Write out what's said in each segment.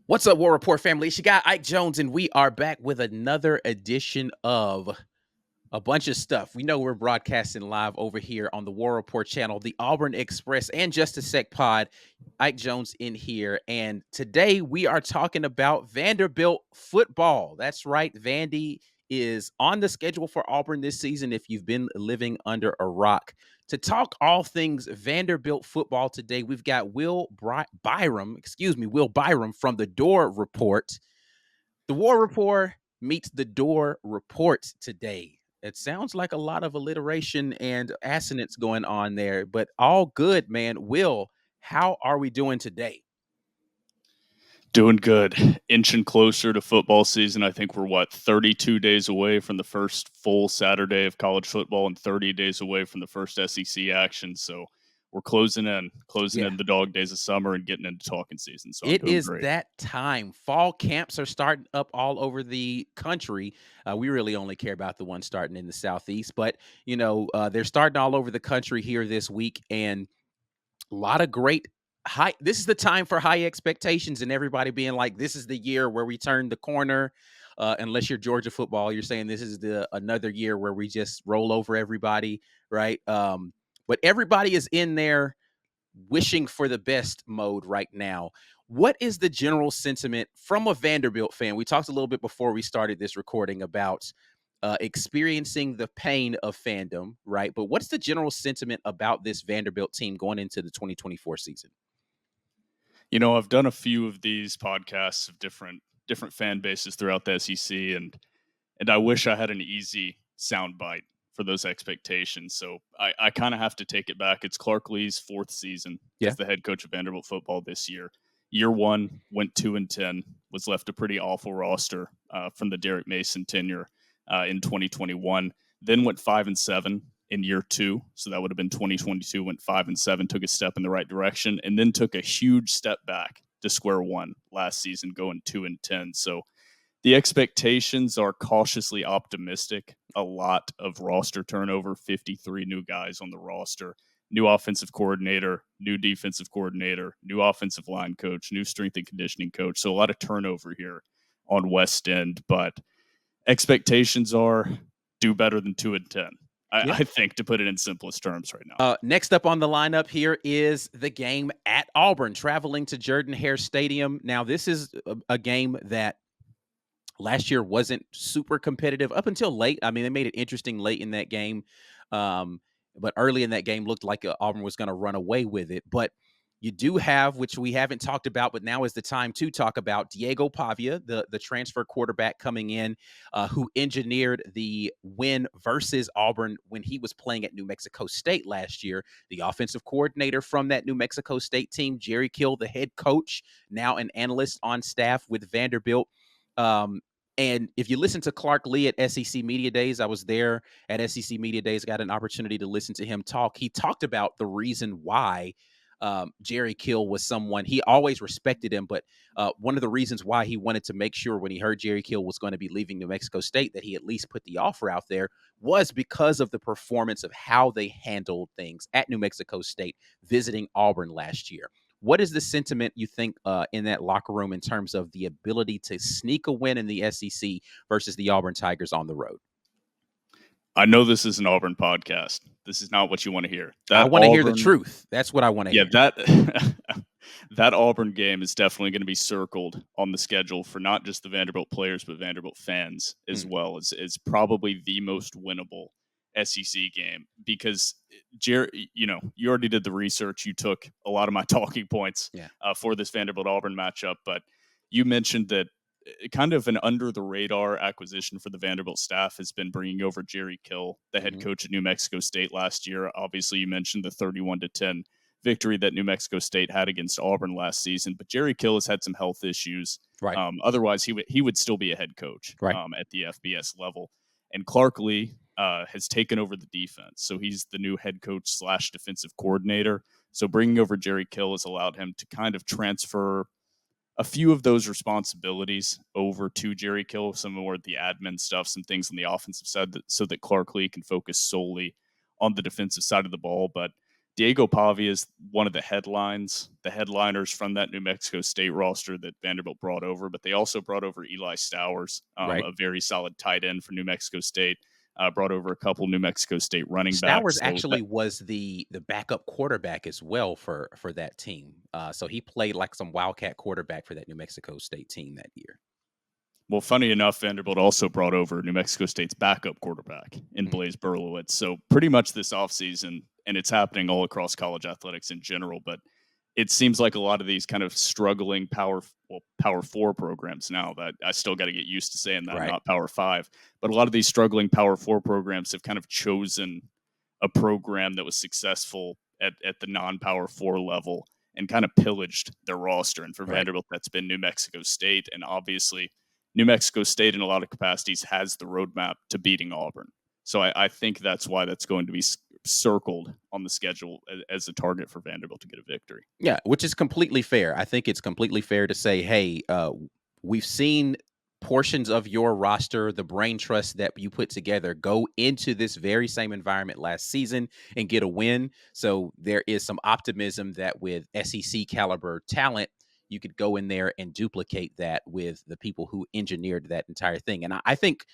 What's up, War Report family? It's your guy Ike Jones, and we are back with another edition of a bunch of stuff. We know we're broadcasting live over here on the War Report channel, the Auburn Express, and Just a Sec Pod. Ike Jones in here, and today we are talking about Vanderbilt football. That's right, Vandy is on the schedule for Auburn this season. If you've been living under a rock, to talk all things Vanderbilt football today, we've got Will Byram from the Door Report. The War Report meets the Door Report today. It sounds like a lot of alliteration and assonance going on there, but all good, man. Will, how are we doing today? Doing good. Inching closer to football season. I think we're 32 days away from the first full Saturday of college football and 30 days away from the first SEC action. So we're closing Yeah. in the dog days of summer and getting into talking season. So I'm It doing is great. that time. Fall camps are starting up all over the country. We really only care about the one starting in the Southeast, but they're starting all over the country here this week, and a lot of great high. This is the time for high expectations and everybody being like, "This is the year where we turn the corner." Unless you're Georgia football, you're saying this is the another year where we just roll over everybody, right? But everybody is in there wishing for the best mode right now. What is the general sentiment from a Vanderbilt fan? We talked a little bit before we started this recording about experiencing the pain of fandom, right? But what's the general sentiment about this Vanderbilt team going into the 2024 season? I've done a few of these podcasts of different fan bases throughout the SEC, and I wish I had an easy soundbite for those expectations. So I kind of have to take it back. It's Clark Lee's fourth season Yeah. as the head coach of Vanderbilt football this year. Year one went 2-10, was left a pretty awful roster from the Derek Mason tenure in 2021. Then went 5-7 in year two, so that would have been 2022. Went 5-7, took a step in the right direction, and then took a huge step back to square one last season, going 2-10. So the expectations are cautiously optimistic. A lot of roster turnover, 53 new guys on the roster, new offensive coordinator, new defensive coordinator, new offensive line coach, new strength and conditioning coach. So a lot of turnover here on West End, but expectations are do better than 2-10. Yeah. I think, to put it in simplest terms right now. Next up on the lineup here is the game at Auburn, traveling to Jordan-Hare Stadium. Now, this is a game that last year wasn't super competitive up until late. I mean, they made it interesting late in that game, but early in that game looked like Auburn was going to run away with it. But you do have, which we haven't talked about, but now is the time to talk about, Diego Pavia, the transfer quarterback coming in, who engineered the win versus Auburn when he was playing at New Mexico State last year. The offensive coordinator from that New Mexico State team, Jerry Kill, the head coach, now an analyst on staff with Vanderbilt. And if you listen to Clark Lee at SEC Media Days, I was there at SEC Media Days, got an opportunity to listen to him talk. He talked about the reason why Jerry Kill was someone he always respected him, but one of the reasons why he wanted to make sure when he heard Jerry Kill was going to be leaving New Mexico State that he at least put the offer out there was because of the performance of how they handled things at New Mexico State visiting Auburn last year. What is the sentiment you think in that locker room in terms of the ability to sneak a win in the SEC versus the Auburn Tigers on the road? I know this is an Auburn podcast. This is not what you want to hear. I That want to hear the Auburn truth. That's what I want to Yeah, hear. that Auburn game is definitely going to be circled on the schedule for not just the Vanderbilt players, but Vanderbilt fans as Mm. well. It's probably the most winnable SEC game because Jerry, you already did the research. You took a lot of my talking points Yeah. for this Vanderbilt Auburn matchup, but you mentioned that kind of an under the radar acquisition for the Vanderbilt staff has been bringing over Jerry Kill, the head Mm-hmm. coach at New Mexico State last year. Obviously, you mentioned the 31-10 victory that New Mexico State had against Auburn last season, but Jerry Kill has had some health issues. Right. Otherwise, he would still be a head coach Right. at the FBS level. And Clark Lee has taken over the defense, so he's the new head coach / defensive coordinator. So bringing over Jerry Kill has allowed him to kind of transfer a few of those responsibilities over to Jerry Kill, some more of the admin stuff, some things on the offensive side, so that Clark Lee can focus solely on the defensive side of the ball. But Diego Pavia is one of the headliners from that New Mexico State roster that Vanderbilt brought over, but they also brought over Eli Stowers, Right. a very solid tight end for New Mexico State. Brought over a couple New Mexico State running Stowers backs. So actually was the backup quarterback as well for that team. So he played like some wildcat quarterback for that New Mexico State team that year. well, funny enough, Vanderbilt also brought over New Mexico State's backup quarterback in Mm. Blaise Berlowitz. So pretty much this offseason, and it's happening all across college athletics in general, but it seems like a lot of these kind of struggling power four programs now that I still got to get used to saying that, Right. not power five, but a lot of these struggling power four programs have kind of chosen a program that was successful at the non-power four level and kind of pillaged their roster. And for Right. Vanderbilt, that's been New Mexico State. And obviously New Mexico State in a lot of capacities has the roadmap to beating Auburn. So I think that's why that's going to be circled on the schedule as a target for Vanderbilt to get a victory. Yeah, which is completely fair. I think it's completely fair to say, hey, we've seen portions of your roster, the brain trust that you put together, go into this very same environment last season and get a win. So there is some optimism that with SEC caliber talent, you could go in there and duplicate that with the people who engineered that entire thing. And I think,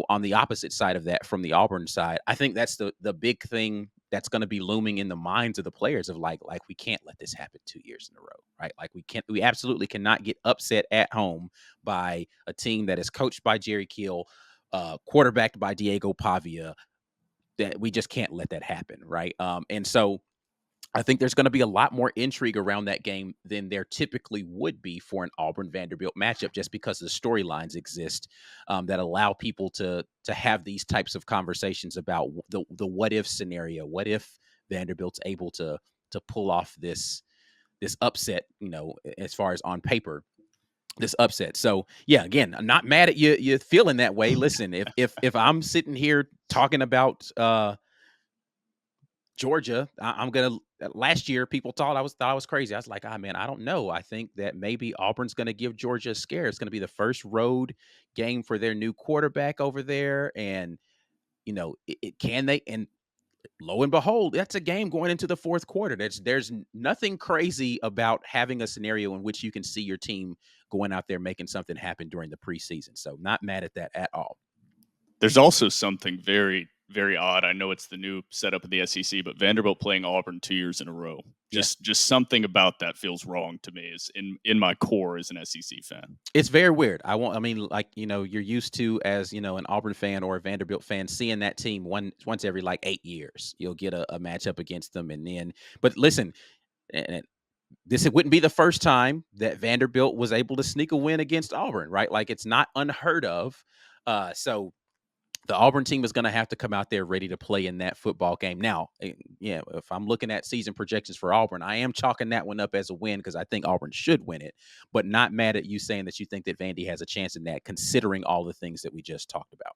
on the opposite side of that, from the Auburn side, I think that's the big thing that's going to be looming in the minds of the players of like we can't let this happen 2 years in a row, right? Like we absolutely cannot get upset at home by a team that is coached by Jerry Kill, quarterbacked by Diego Pavia. That we just can't let that happen, right? And so I think there's going to be a lot more intrigue around that game than there typically would be for an Auburn Vanderbilt matchup, just because the storylines exist that allow people to have these types of conversations about the what if scenario. What if Vanderbilt's able to pull off this upset? As far as on paper, this upset. So yeah, again, I'm not mad at you. You feeling that way? Listen, if I'm sitting here talking about Georgia, I'm gonna. Last year, people thought I was crazy. I was like, man, I don't know. I think that maybe Auburn's gonna give Georgia a scare. It's gonna be the first road game for their new quarterback over there, and can they? And lo and behold, that's a game going into the fourth quarter. There's nothing crazy about having a scenario in which you can see your team going out there making something happen during the preseason. So not mad at that at all. There's also something very, very odd. I know it's the new setup of the SEC, but Vanderbilt playing Auburn 2 years in a row. Yeah. Just something about that feels wrong to me is in my core as an SEC fan. It's very weird. I mean, like, you're used to, as, an Auburn fan or a Vanderbilt fan, seeing that team once every like 8 years. You'll get a matchup against them. But listen, and this it wouldn't be the first time that Vanderbilt was able to sneak a win against Auburn, right? Like, it's not unheard of. So the Auburn team is going to have to come out there ready to play in that football game. Now, yeah, if I'm looking at season projections for Auburn, I am chalking that one up as a win because I think Auburn should win it, but not mad at you saying that you think that Vandy has a chance in that, considering all the things that we just talked about.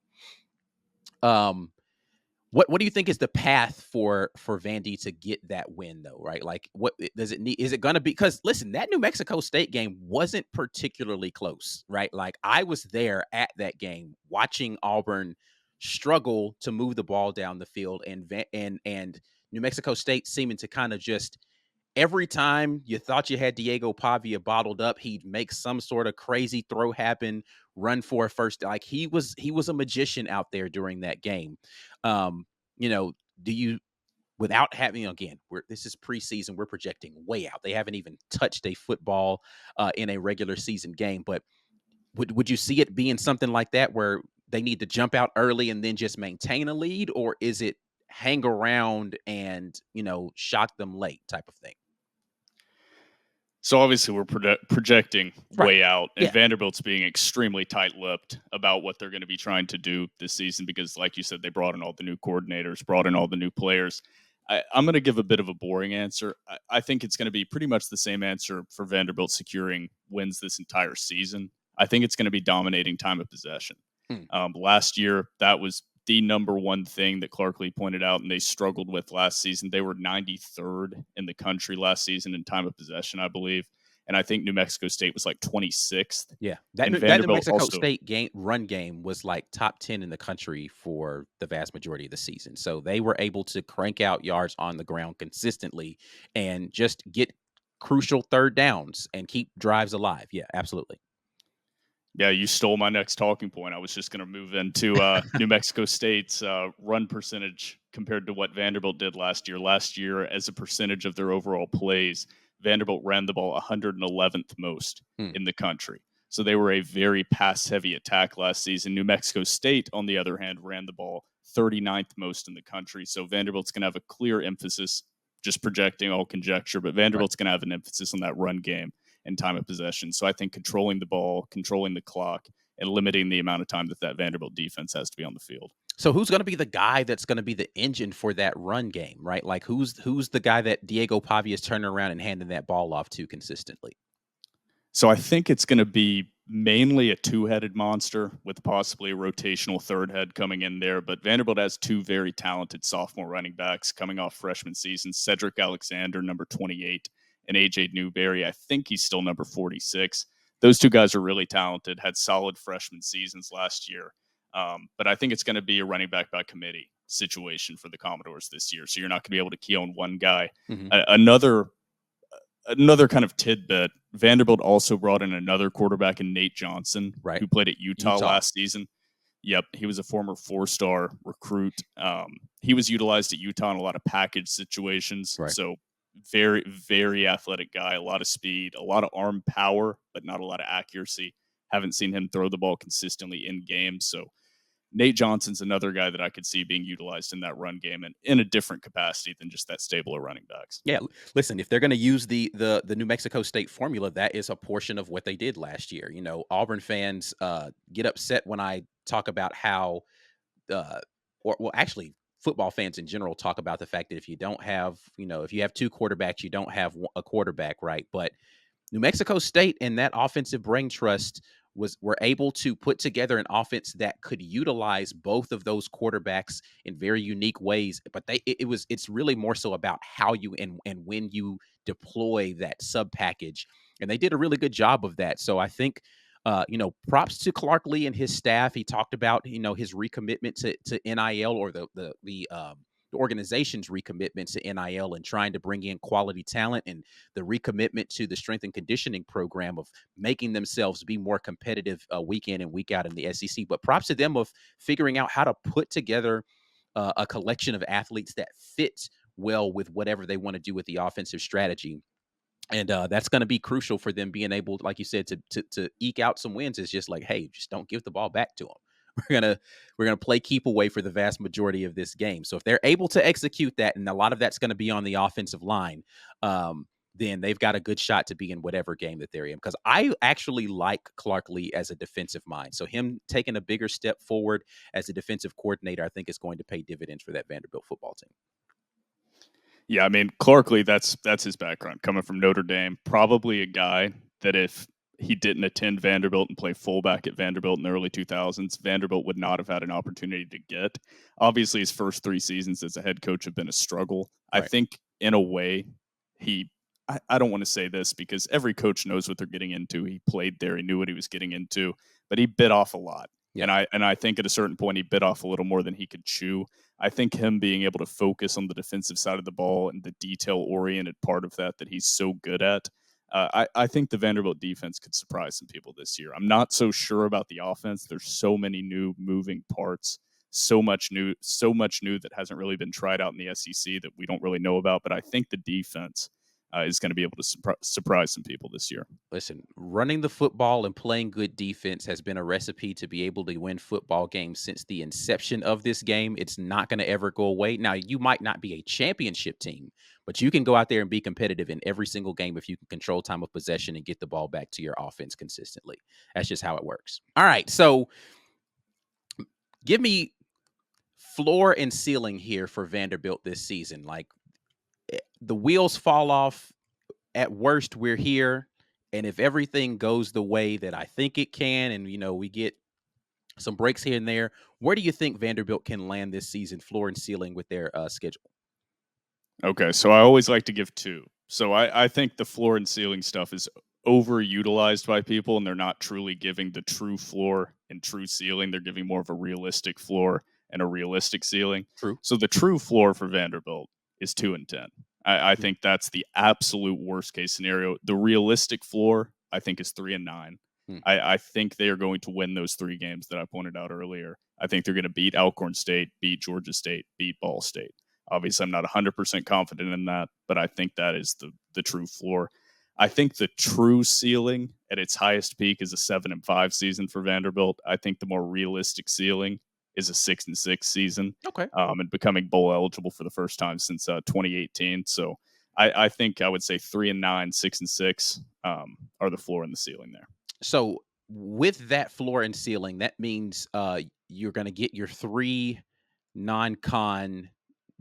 What do you think is the path for Vandy to get that win, though? Right? Like, what does it need? Is it going to be? Because listen, that New Mexico State game wasn't particularly close, right? Like, I was there at that game watching Auburn struggle to move the ball down the field, and New Mexico State seeming to kind of just every time you thought you had Diego Pavia bottled up, he'd make some sort of crazy throw happen, run for a first. Like, he was a magician out there during that game. Um, do you, without having, again, this is preseason, we're projecting way out. They haven't even touched a football in a regular season game, but would you see it being something like that where they need to jump out early and then just maintain a lead, or is it hang around and shock them late type of thing? So obviously we're projecting Right. way out, and Yeah. Vanderbilt's being extremely tight-lipped about what they're going to be trying to do this season because, like you said, they brought in all the new coordinators, brought in all the new players. I'm going to give a bit of a boring answer. I think it's going to be pretty much the same answer for Vanderbilt securing wins this entire season. I think it's going to be dominating time of possession. Mm. Last year, that was the number one thing that Clark Lee pointed out, and they struggled with last season. They were 93rd in the country last season in time of possession, I believe. and I think New Mexico State was like 26th, Yeah, and That New Vanderbilt Mexico also. State run game was like top 10 in the country for the vast majority of the season. So they were able to crank out yards on the ground consistently and just get crucial third downs and keep drives alive. Yeah, absolutely. Yeah, you stole my next talking point. I was just going to move into New Mexico State's run percentage compared to what Vanderbilt did last year. Last year, as a percentage of their overall plays, Vanderbilt ran the ball 111th most Hmm. in the country. So they were a very pass heavy attack last season. New Mexico State, on the other hand, ran the ball 39th most in the country. So Vanderbilt's going to have a clear emphasis, just projecting all conjecture, but Right. Vanderbilt's going to have an emphasis on that run game and time of possession. So I think controlling the ball, controlling the clock, and limiting the amount of time that Vanderbilt defense has to be on the field. So who's going to be the guy that's going to be the engine for that run game, right? Like who's the guy that Diego Pavia is turning around and handing that ball off to consistently? So I think it's going to be mainly a two-headed monster with possibly a rotational third head coming in there. But Vanderbilt has two very talented sophomore running backs coming off freshman season: Cedric Alexander, number 28, and AJ Newberry. I think he's still number 46. Those two guys are really talented. Had solid freshman seasons last year. But I think it's going to be a running back by committee situation for the Commodores this year. So you're not going to be able to key on one guy. Hmm. Another kind of tidbit, Vanderbilt also brought in another quarterback in Nate Johnson, Right. who played at Utah Utah. last season. Yep, he was a former four-star recruit. He was utilized at Utah in a lot of package situations. Right. So very, very athletic guy, a lot of speed, a lot of arm power, but not a lot of accuracy. Haven't seen him throw the ball consistently in games. So Nate Johnson's another guy that I could see being utilized in that run game and in a different capacity than just that stable of running backs. Yeah, listen, if they're going to use the New Mexico State formula, that is a portion of what they did last year. You know, Auburn fans get upset when I talk about how, uh, or well, actually, football fans in general talk about the fact that if you don't have, if you have two quarterbacks, you don't have a quarterback, right? But New Mexico State and that offensive brain trust were able to put together an offense that could utilize both of those quarterbacks in very unique ways. But it's really more so about how you and when you deploy that sub package, and they did a really good job of that. So I think. Props to Clark Lee and his staff. He talked about his recommitment to NIL, or the organization's recommitment to NIL and trying to bring in quality talent, and the recommitment to the strength and conditioning program of making themselves be more competitive week in and week out in the SEC. But props to them of figuring out how to put together a collection of athletes that fit well with whatever they want to do with the offensive strategy. And that's going to be crucial for them being able, like you said, to eke out some wins. It's just like, hey, just don't give the ball back to them. We're gonna play keep away for the vast majority of this game. So if they're able to execute that, and a lot of that's going to be on the offensive line, then they've got a good shot to be in whatever game that they're in. Because I actually like Clark Lee as a defensive mind. So him taking a bigger step forward as a defensive coordinator, I think is going to pay dividends for that Vanderbilt football team. Yeah, I mean, Clark Lee, that's his background, coming from Notre Dame. Probably a guy that if he didn't attend Vanderbilt and play fullback at Vanderbilt in the early 2000s, Vanderbilt would not have had an opportunity to get. Obviously, his first 3 seasons as a head coach have been a struggle. I Right. think, in a way, I don't want to say this because every coach knows what they're getting into. He played there, he knew what he was getting into, but he bit off a lot. Yeah. And I think at a certain point he bit off a little more than he could chew. I think him being able to focus on the defensive side of the ball and the detail oriented part of that he's so good at. I think the Vanderbilt defense could surprise some people this year. I'm not so sure about the offense. There's so many new moving parts, so much new that hasn't really been tried out in the SEC that we don't really know about. But I think the defense is going to be able to surprise some people this year. Listen, running the football and playing good defense has been a recipe to be able to win football games since the inception of this game. It's not going to ever go away. Now, you might not be a championship team, but you can go out there and be competitive in every single game if you can control time of possession and get the ball back to your offense consistently. That's just how it works. All right, so give me floor and ceiling here for Vanderbilt this season. Like the wheels fall off. At worst, we're here. And if everything goes the way that I think it can, and we get some breaks here and there, where do you think Vanderbilt can land this season, floor and ceiling, with their schedule? Okay, so I always like to give two. So I think the floor and ceiling stuff is overutilized by people and they're not truly giving the true floor and true ceiling. They're giving more of a realistic floor and a realistic ceiling. True. So the true floor for Vanderbilt is 2-10. I Mm, think that's the absolute worst case scenario. The realistic floor, I think, is 3-9. mm. I think they are going to win those three games that I pointed out earlier. I think they're going to beat Alcorn State, beat Georgia State, beat Ball State. Obviously, I'm not 100% confident in that, but I think that is the true floor. I think the true ceiling at its highest peak is a 7-5 season for Vanderbilt. I think the more realistic ceiling is a 6-6 season, Okay. and becoming bowl eligible for the first time since 2018. So I think I would say 3-9, 6-6 are the floor and the ceiling there. So with that floor and ceiling, that means you're going to get your three non-con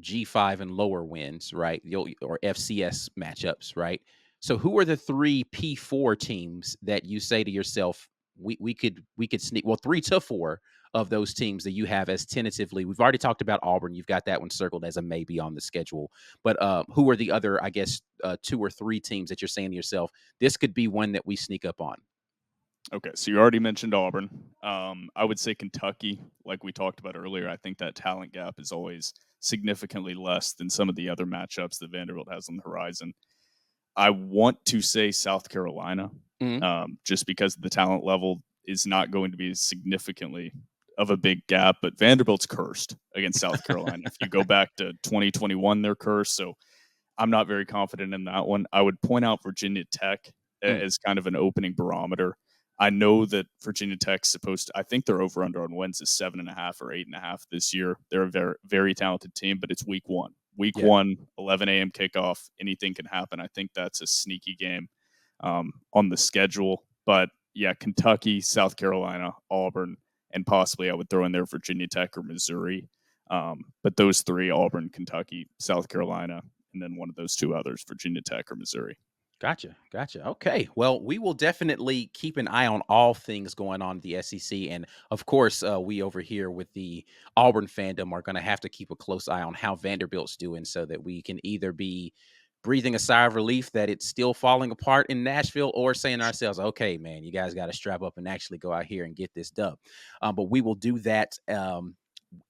G5 and lower wins, right? Or FCS matchups, right? So who are the three P4 teams that you say to yourself, we could sneak, well, 3 to 4 of those teams that you have as tentatively. We've already talked about Auburn. You've got that one circled as a maybe on the schedule. But who are the other, I guess, 2 or 3 teams that you're saying to yourself, this could be one that we sneak up on? Okay, so you already mentioned Auburn. I would say Kentucky, like we talked about earlier. I think that talent gap is always significantly less than some of the other matchups that Vanderbilt has on the horizon. I want to say South Carolina, Mhm. just because the talent level is not going to be significantly of a big gap. But Vanderbilt's cursed against South Carolina. If you go back to 2021, they're cursed. So I'm not very confident in that one. I would point out Virginia Tech Mm. as kind of an opening barometer. I know that Virginia Tech's supposed to, I think their over under on wins is 7.5 or 8.5 this year. They're a very, very talented team, but it's week one. Week Yeah. one, 11 a.m. kickoff. Anything can happen. I think that's a sneaky game on the schedule. But yeah, Kentucky, South Carolina, Auburn, and possibly I would throw in there Virginia Tech or Missouri. But those three, Auburn, Kentucky, South Carolina, and then one of those two others, Virginia Tech or Missouri. Gotcha. Gotcha. Okay. Well, we will definitely keep an eye on all things going on in the SEC. And of course, we over here with the Auburn fandom are going to have to keep a close eye on how Vanderbilt's doing so that we can either be breathing a sigh of relief that it's still falling apart in Nashville or saying to ourselves, okay, man, you guys got to strap up and actually go out here and get this dub. But we will do that.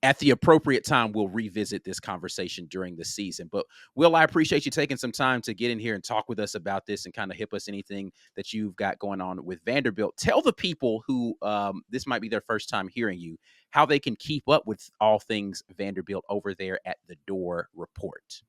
At the appropriate time, we'll revisit this conversation during the season. But Will, I appreciate you taking some time to get in here and talk with us about this and kind of hip us anything that you've got going on with Vanderbilt. Tell the people who this might be their first time hearing you how they can keep up with all things Vanderbilt over there at the Door Report.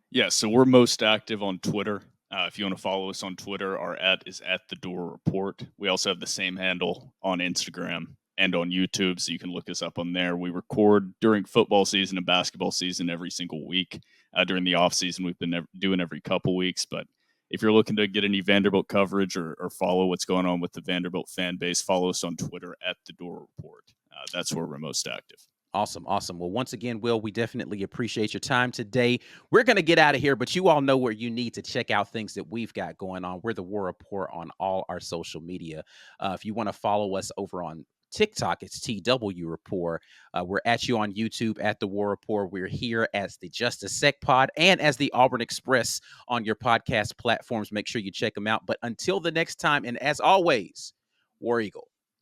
Yeah, so we're most active on Twitter. If you want to follow us on Twitter, our is at the Door Report. We also have the same handle on Instagram and on YouTube, so you can look us up on there. We record during football season and basketball season every single week. During the off season, we've been doing every couple weeks. But if you're looking to get any Vanderbilt coverage or follow what's going on with the Vanderbilt fan base, follow us on Twitter at the Door Report. That's where we're most active. Awesome. Awesome. Well, once again, Will, we definitely appreciate your time today. We're going to get out of here, but you all know where you need to check out things that we've got going on. We're the War Report on all our social media. If you want to follow us over on TikTok, it's TW Report. We're at you on YouTube at the War Report. We're here as the Justice Sec Pod and as the Auburn Express on your podcast platforms. Make sure you check them out. But until the next time, and as always, War Eagle.